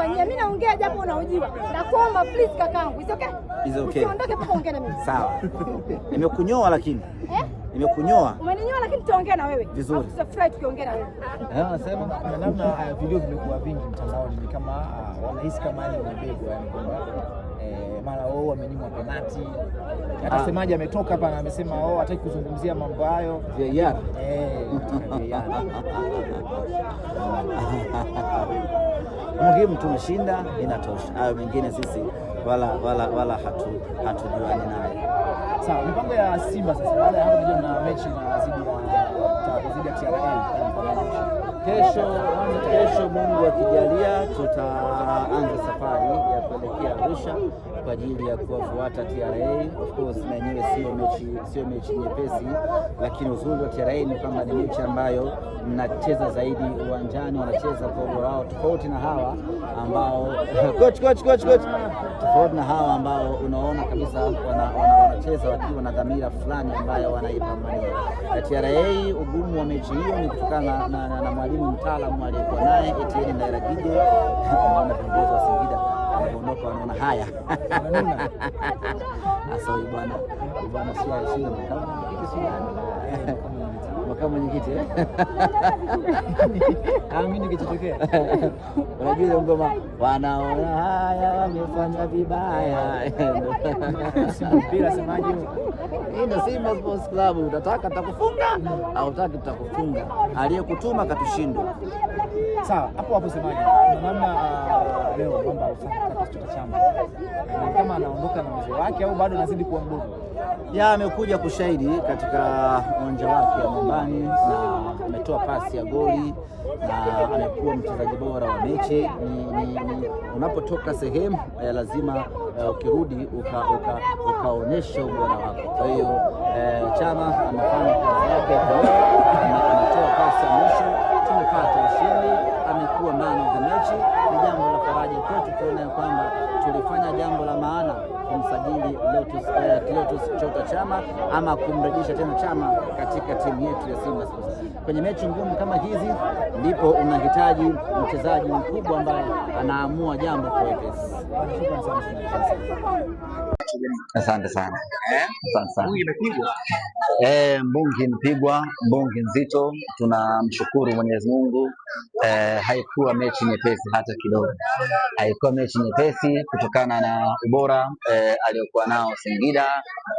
unanifanyia. Mimi naongea japo unaojiwa. Nakuomba please kakangu. Is okay? Is okay. Usiondoke mpaka ongea na mimi. Sawa. Nimekunyoa lakini. Nimekunyoa. Umeninyoa lakini tutaongea na wewe. Vizuri. Tutafurahi tukiongea na wewe. Anasema na namna video vimekuwa vingi mtandaoni ni kama wanahisi kama ni mbegu, yani kwamba mara wamenyimwa penalti. Hata semaji ametoka hapa na amesema hataki kuzungumzia mambo hayo. VAR. Muhimu tumeshinda, inatosha. Hayo mengine sisi wala hatujuani naye. Sawa, mipango ya Simba sasa baada ya hapo na mechi na zidi ya TRA. Kesho Mungu akijalia tutaanza safari ya kuelekea Arusha kwa ajili ya kuwafuata TRA. Of course na yenyewe sio mechi nyepesi, lakini uzuri wa TRA ni kwamba ni mechi ambayo mnacheza zaidi uwanjani, wanacheza kwa ubora wao tofauti na hawa ambao coach tofauti na hawa ambao unaona kabisa wanacheza wakiwa na dhamira fulani ambayo wanaipambania. TRA ugumu wa mechi hiyo ni kutokana na mwalimu mtaalamu aliyekuwa naye Etienne Ndairagije. Wanaona viongozi wa Singida wanaondoka, wanaona haya asoi bwana sio makamu mwenyekiti mimi nikitokea unajua ngoma wanaona haya wamefanya vibaya. Bila semaji hii ndio Simba Sports Club. Utataka tutakufunga au utaki tutakufunga, aliyekutuma katushindwa. Sawa, hapo semaji namna leo kwamba utaka Chama kama anaondoka na mzee wake au bado anazidi kuwa mdogo. Amekuja kushahidi katika uwanja wake wa nyumbani na ametoa pasi ya goli na amekuwa mchezaji bora wa mechi. Ni unapotoka sehemu lazima ukirudi ukaonyesha ubora wako. Kwa hiyo Chama amefanya kazi yake, ametoa pasi ya mwisho, tumepata ushindi, amekuwa man of the match. Ni jambo la faraja kwetu kuona kwamba tulifanya jambo la maana kumsajili Clatous Chota Chama ama kumrejesha tena Chama katika timu yetu ya Simba Sports. Kwenye mechi ngumu kama hizi ndipo unahitaji mchezaji mkubwa ambaye anaamua jambo kwa wepesi. Asante sana. Mbungi imepigwa. Mbungi imepigwa, mbungi nzito. Tunamshukuru Mwenyezi Mungu. Haikuwa mechi nyepesi hata kidogo. Haikuwa mechi nyepesi kutokana na ubora aliyokuwa nao Singida,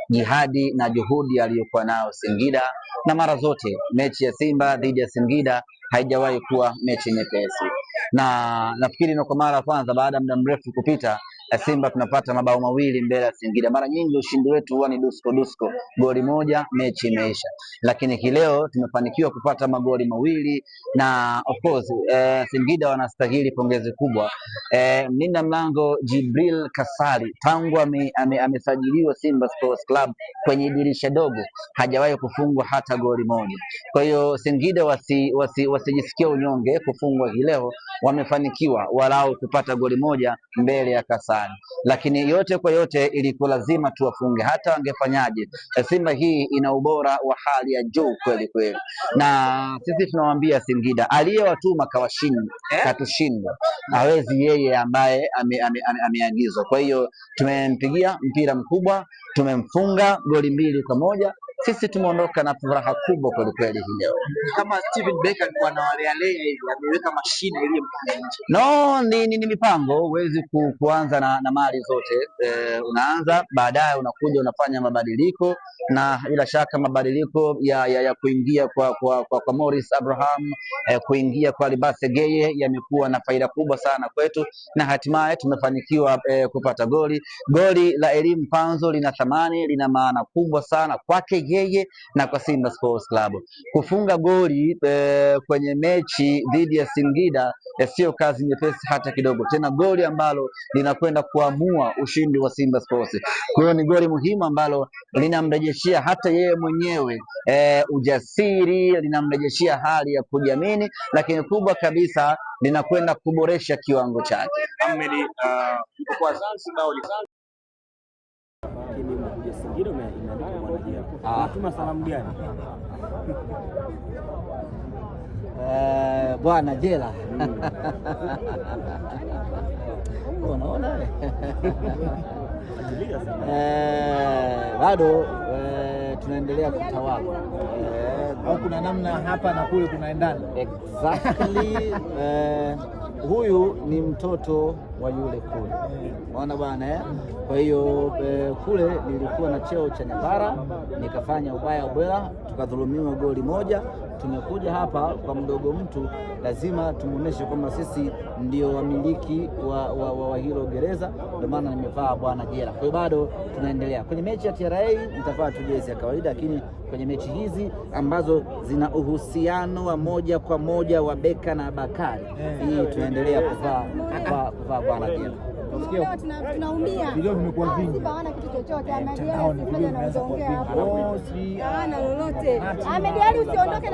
jihadi na juhudi aliyokuwa nao Singida, na mara zote mechi ya Simba dhidi ya Singida haijawahi kuwa mechi nyepesi. Na nafikiri kwa mara ya kwanza baada ya muda mrefu kupita Simba tunapata mabao mawili mbele ya Singida. Mara nyingi ushindi wetu huwa ni dusko, goli moja mechi imeisha. Lakini leo tumefanikiwa kupata magoli mawili na of course Singida wanastahili pongezi kubwa. Mlinda mlango Jibril Kasali tangu amesajiliwa Simba Sports Club kwenye dirisha dogo hajawahi kufungwa hata goli moja. Kwa hiyo Singida wasijisikia unyonge kufungwa leo, wamefanikiwa walau kupata goli moja mbele ya Kasali. Lakini yote kwa yote ilikuwa lazima tuwafunge, hata wangefanyaje. Simba hii ina ubora wa hali ya juu kweli kweli, na sisi tunawaambia Singida aliyewatuma katushinda, hawezi yeye ambaye ameagizwa. Kwa hiyo tumempigia mpira mkubwa, tumemfunga goli 2-1. Sisi tumeondoka na furaha kubwa kweli kweli leo. Kama Steven Becker kwa na wale hivi ameweka mashine ile mkono nje. No, ni mipango. Huwezi kuanza na mali zote. Unaanza baadaye unakuja unafanya mabadiliko, na bila shaka mabadiliko ya kuingia kwa Morris Abraham, kuingia kwa Libase Geye yamekuwa na faida kubwa sana kwetu, na hatimaye tumefanikiwa kupata goli. Goli la Elim Panzo lina thamani, lina maana kubwa sana kwake yeye na kwa Simba Sports Club. Kufunga goli kwenye mechi dhidi ya Singida sio kazi nyepesi hata kidogo, tena goli ambalo linakwenda kuamua ushindi wa Simba Sports. Kwa hiyo ni goli muhimu ambalo linamrejeshia hata yeye mwenyewe ujasiri, linamrejeshia hali ya kujiamini, lakini kubwa kabisa linakwenda kuboresha kiwango chake. Kwa Zanzibar Singida imeandika bwana Jela. Natuma salamu gani? Bwana Jela. Unaona? Bado tunaendelea kutawala. Au kuna namna hapa na kule kunaendana? Exactly. Huyu ni mtoto wa yule kule, unaona bwana. Kwa hiyo kule nilikuwa na cheo cha nyapara, nikafanya ubaya ubwela, tukadhulumiwa goli moja. Tumekuja hapa kwa mdogo mtu, lazima tumuoneshe kwamba sisi ndio wamiliki wa hilo gereza. Ndio maana nimevaa bwana Jela. Kwa hiyo bado tunaendelea. Kwenye mechi ya TRA nitavaa tu jezi ya kawaida, lakini kwenye mechi hizi ambazo zina uhusiano wa moja kwa moja wa Beka na Bakari, hii tunaendelea kuvaa bwana Jela. Tunaumia. Video vimekuwa vingi. Hawana kitu chochote. Ahmed Ally anaongea hapo. Hana lolote. Ahmed Ally usiondoke.